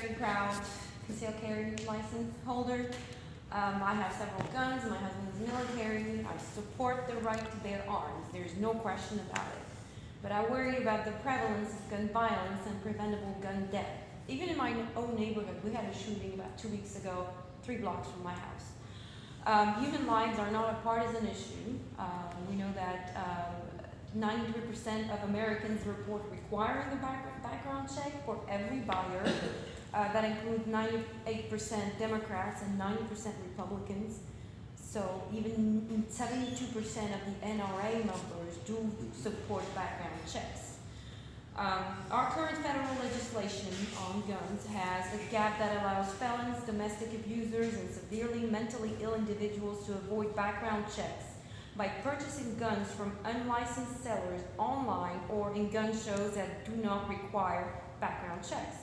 very proud concealed carry license holder. I have several guns. My husband is military. I support the right to bear arms. There's no question about it. But I worry about the prevalence of gun violence and preventable gun death. Even in my own neighborhood, we had a shooting about 2 weeks ago, 3 blocks from my house. Human lives are not a partisan issue. We know that 93% of Americans report requiring a background check for every buyer. That includes 98% Democrats and 90% Republicans. So even 72% of the NRA members do support background checks. Our current federal legislation on guns has a gap that allows felons, domestic abusers, and severely mentally ill individuals to avoid background checks by purchasing guns from unlicensed sellers online or in gun shows that do not require background checks.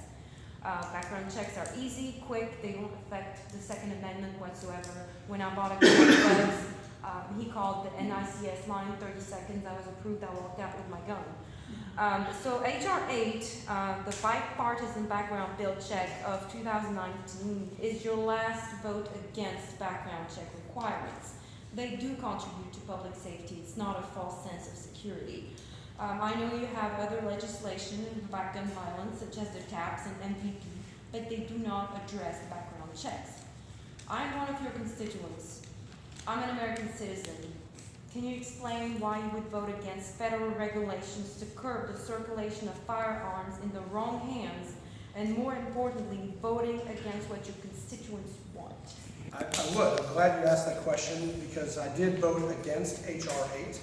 Background checks are easy, quick, they don't affect the Second Amendment whatsoever. When I bought a gun, he called the NICS line, 30 seconds, I was approved, I walked out with my gun. So HR8, the bipartisan background bill check of 2019, is your last vote against background check requirements. They do contribute to public safety. It's not a false sense of security. I know you have other legislation about gun violence, such as the TAPS and MVP, but they do not address background checks. I'm one of your constituents. I'm an American citizen. Can you explain why you would vote against federal regulations to curb the circulation of firearms in the wrong hands, and more importantly, voting against what your constituents want? I would. I'm glad you asked that question because I did vote against HR8.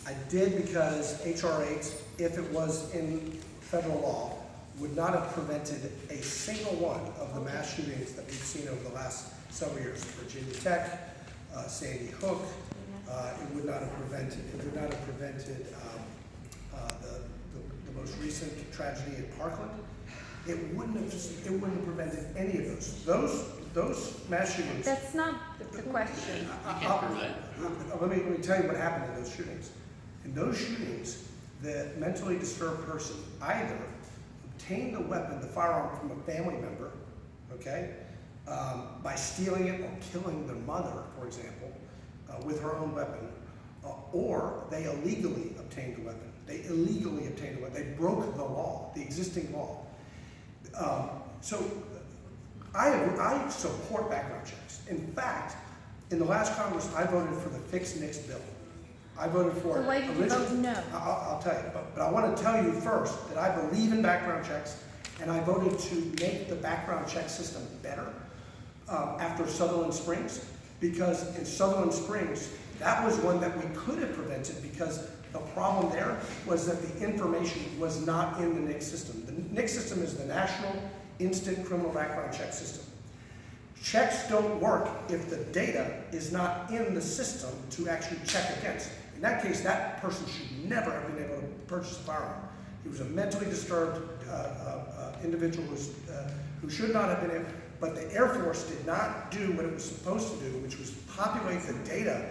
I did because HR8, if it was in federal law, would not have prevented a single one of the mass shootings that we've seen over the last several years. Virginia Tech, Sandy Hook. It would not have prevented. It would not have prevented the most recent tragedy in Parkland. It wouldn't have prevented any of those. Those mass shootings. That's not the question. Let me tell you what happened in those shootings. In those shootings, the mentally disturbed person either obtained the weapon, the firearm, from a family member, okay, by stealing it or killing their mother, for example, with her own weapon, or they illegally obtained the weapon. They illegally obtained the weapon. They broke the law, the existing law. I support background checks. In fact, in the last Congress, I voted for the Fix NICS bill. I voted for it. So why did you vote no? I'll tell you, but I want to tell you first that I believe in background checks, and I voted to make the background check system better after Sutherland Springs, because in Sutherland Springs, that was one that we could have prevented because the problem there was that the information was not in the NICS system. The NICS system is the National Instant Criminal Background Check System. Checks don't work if the data is not in the system to actually check against. In that case, that person should never have been able to purchase a firearm. He was a mentally disturbed individual who should not have been able, but the Air Force did not do what it was supposed to do, which was populate the data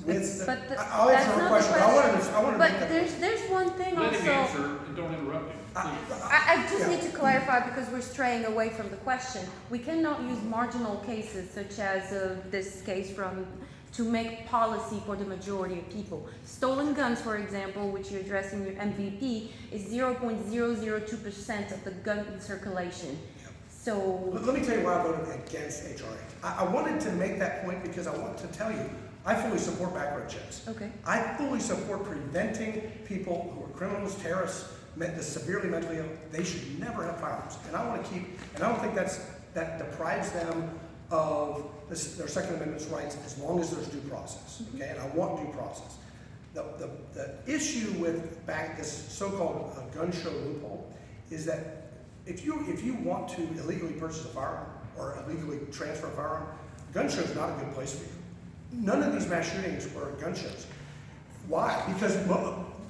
with the, I'll answer her question. I wanted to make that point. There's one thing Let also. him answer and don't interrupt him. I just need to clarify because we're straying away from the question. We cannot use marginal cases such as this case to make policy for the majority of people. Stolen guns, for example, which you address in your MVP, is 0.002% of the gun in circulation. So let me tell you why I voted against HR8. I wanted to make that point because I want to tell you I fully support background checks. okay. I fully support preventing people who are criminals, terrorists, severely mentally ill. They should never have firearms. And I want to keep, and I don't think that deprives them of their Second Amendment rights as long as there's due process. Okay, and I want due process. The issue with this so-called gun show loophole is that if you want to illegally purchase a firearm or illegally transfer a firearm, a gun show is not a good place for you. None of these mass shootings were gun shows. Why? Because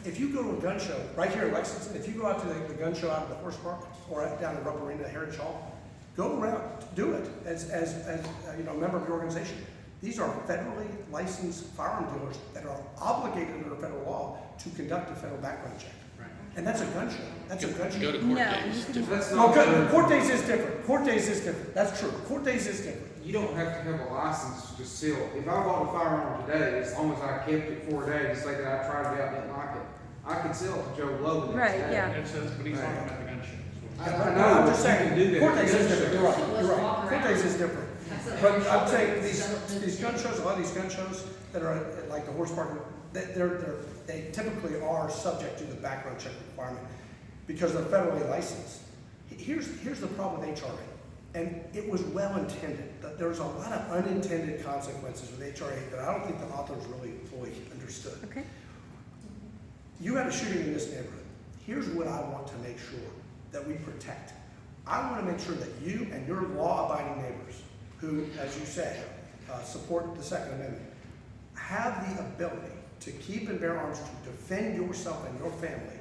if you go to a gun show right here in Lexington, if you go out to the gun show out at the Horse Park or down in Rupp Arena, Heritage Hall, go around, do it as a member of your organization. These are federally licensed firearm dealers that are obligated under federal law to conduct a federal background check. Right. And that's a gun show. That's a gun show. Go to court No, days. you can- Different. That's Well, not good. Court days is different. Court days is different. That's true. Court days is different. You don't have to have a license to sell. If I bought a firearm today, as long as I kept it 4 days, say that I tried it out and didn't like it, I could sell it to Joe Blow the next Right, day. yeah. But he's talking about the gun show. I But know, I'm but just you saying, can do that. court days is Gun different. show. You're right. You're right. Walk Court days around. is different. That's a- But I'm saying these gun shows, a lot of these gun shows that are like the horse park, they typically are subject to the background check requirement because they're federally licensed. Here's the problem with HR8, and it was well intended. There's a lot of unintended consequences with HR8 that I don't think the authors really fully understood. Okay. You had a shooting in this neighborhood. Here's what I want to make sure that we protect. I want to make sure that you and your law-abiding neighbors, who, as you say, support the Second Amendment, have the ability to keep and bear arms to defend yourself and your family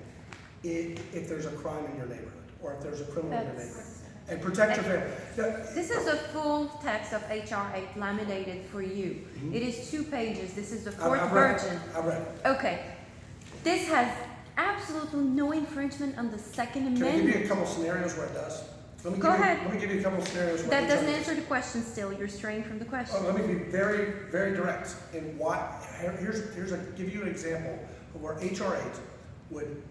if there's a crime in your neighborhood or if there's a criminal in your That's- neighborhood. And protect your family. This is the full text of HR8 laminated for you. It is 2 pages. This is the 4th I've read it. version. I've read it. Okay. This has absolutely no infringement on the Second Can I give you Amendment. a couple scenarios where it does? Let me Go give you- ahead. Let me give you a couple scenarios where That it doesn't does. answer the question still. You're straying from the question. Oh, let me be very, very direct in why. Give you an example of where HR8 would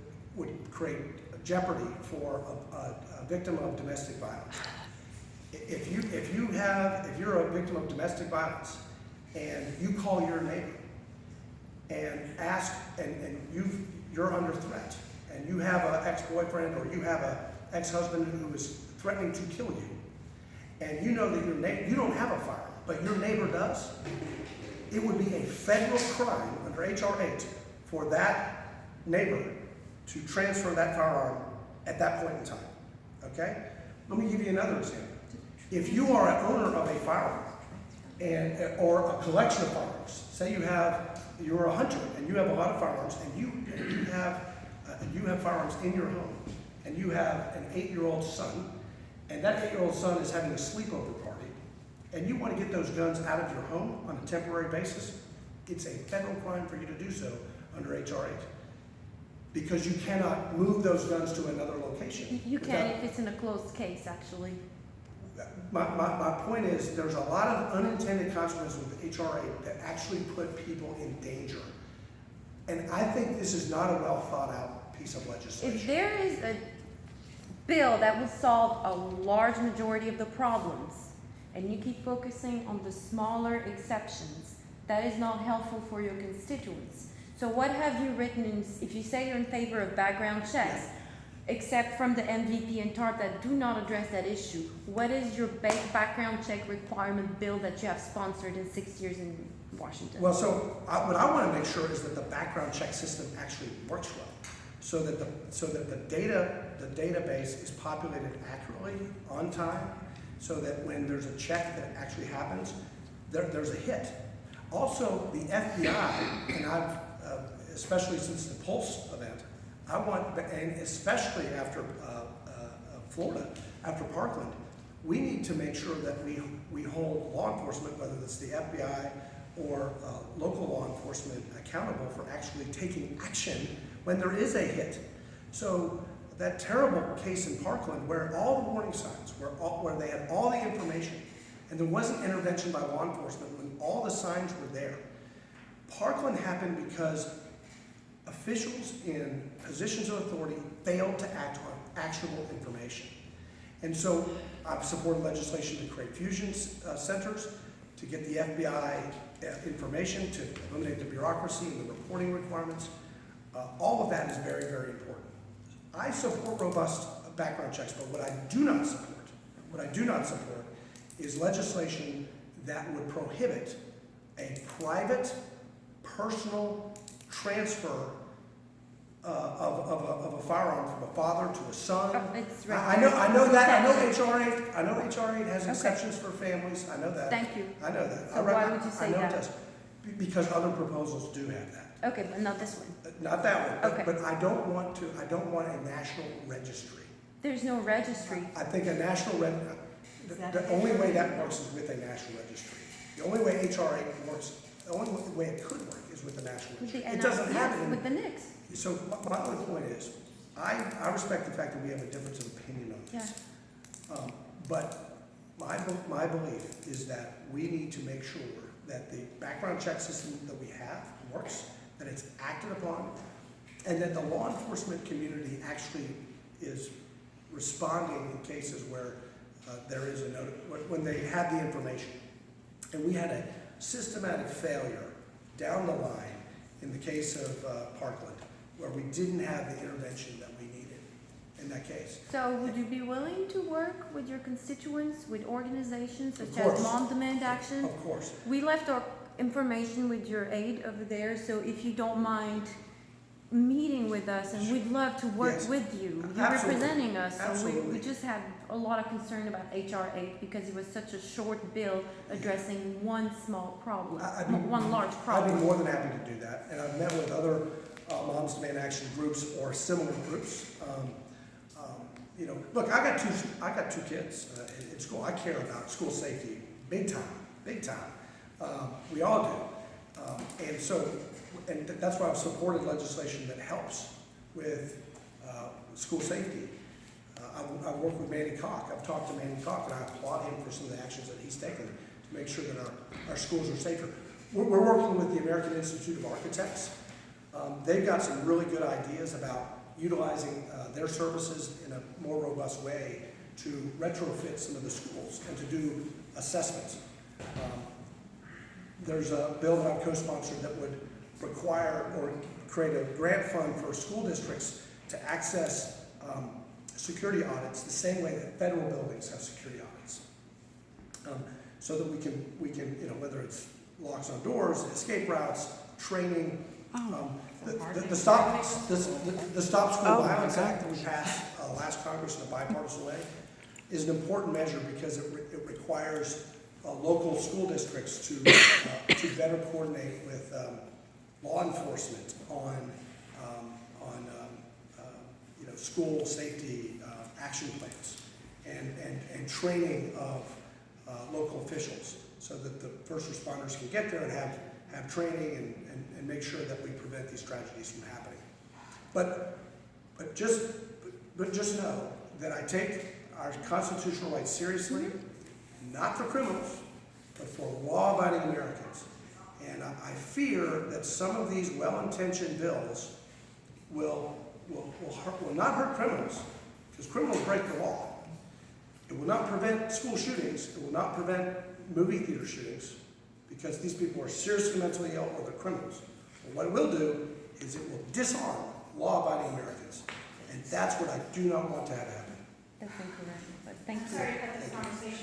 create jeopardy for a victim of domestic violence. If you're a victim of domestic violence and you call your neighbor and ask, and you're under threat, and you have an ex-boyfriend or you have an ex-husband who is threatening to kill you, and you know that you don't have a firearm, but your neighbor does, it would be a federal crime under HR8 for that neighbor to transfer that firearm at that point in time. Okay? Let me give you another example. If you are an owner of a firearm or a collection of firearms, say you're a hunter and you have a lot of firearms and you have firearms in your home and you have an 8-year-old son and that 8-year-old son is having a sleepover party and you want to get those guns out of your home on a temporary basis, it's a federal crime for you to do so under HR8 because you cannot move those guns to another location. You can if it's in a closed case, actually. My point is, there's a lot of unintended consequences with HR8 that actually put people in danger. And I think this is not a well thought out piece of If legislation. there is a bill that will solve a large majority of the problems, and you keep focusing on the smaller exceptions, that is not helpful for your constituents. So what have you written in, if you say you're in favor of background checks, except from the MVP and TARP that do not address that issue, what is your background check requirement bill that you have sponsored in 6 years in Washington? Well, so what I want to make sure is that the background check system actually works well, so that the database is populated accurately on time, so that when there's a check that actually happens, there's a hit. Also, the FBI, and I've especially since the Pulse event, and especially after Florida, after Parkland, we need to make sure that we hold law enforcement, whether it's the FBI or local law enforcement, accountable for actually taking action when there is a hit. So that terrible case in Parkland where all the warning signs, where they had all the information, and there wasn't intervention by law enforcement when all the signs were there. Parkland happened because officials in positions of authority failed to act on actionable information. And so I've supported legislation to create fusion centers, to get the FBI information, to eliminate the bureaucracy and the reporting requirements. All of that is very, very important. I support robust background checks, but what I do not support is legislation that would prohibit a private, personal transfer of a firearm from a father to a son. Oh, it's I know that. Exception. I know HR8 has exceptions for families. I know that. Thank you. I know that. So why would you say I know that? it does. Because other proposals do have that. Okay, but not this one. Not that one. Okay. But I don't want a national registry. There's no registry. I think a national the only way that works is with a national registry. The only way HR8 works, the only way it could work is with a national With the registry. It doesn't have it. With the NICS. So my only point is, I respect the fact that we have a difference of opinion on this. But my belief is that we need to make sure that the background check system that we have works, that it's acted upon, and that the law enforcement community actually is responding in cases where there is when they have the information. And we had a systematic failure down the line in the case of Parkland, where we didn't have the intervention that we needed in that case. So would you be willing to work with your constituents, with organizations such Of as course. Mom Demand Action? Of course. We left our information with your aide over there, so if you don't mind meeting with us, and we'd love to work Yes. with you. You're Absolutely. representing us, so Absolutely. we just had a lot of concern about HR8 because it was such a short bill addressing one small problem, one large I'd problem. be more than happy to do that, and I've met with other Moms Demand Action groups or similar groups. You know, look, I got two kids in school. I care about school safety big time. We all do, and so, and that's why I've supported legislation that helps with school safety. I work with Manny Koch. I've talked to Manny Koch, and I applaud him for some of the actions that he's taken to make sure that our schools are safer. We're working with the American Institute of Architects. They've got some really good ideas about utilizing their services in a more robust way to retrofit some of the schools and to do assessments. There's a bill that I've co-sponsored that would require or create a grant fund for school districts to access security audits the same way that federal buildings have security audits. So that we can, you know, whether it's locks on doors, escape routes, training, the Stop School Violence Act that we passed last Congress in a bipartisan way is an important measure because it requires local school districts to better coordinate with law enforcement on you know, school safety action plans and training of local officials so that the first responders can get there and have training and make sure that we prevent these tragedies from happening. But just know that I take our constitutional rights seriously, not for criminals, but for law-abiding Americans. And I fear that some of these well-intentioned bills will not hurt criminals, because criminals break the law. It will not prevent school shootings. It will not prevent movie theater shootings, because these people are seriously mentally ill or they're criminals. But what it will do is it will disarm law-abiding Americans. And that's what I do not want to have happen. That's incorrect, but thank I'm you. sorry to cut this conversation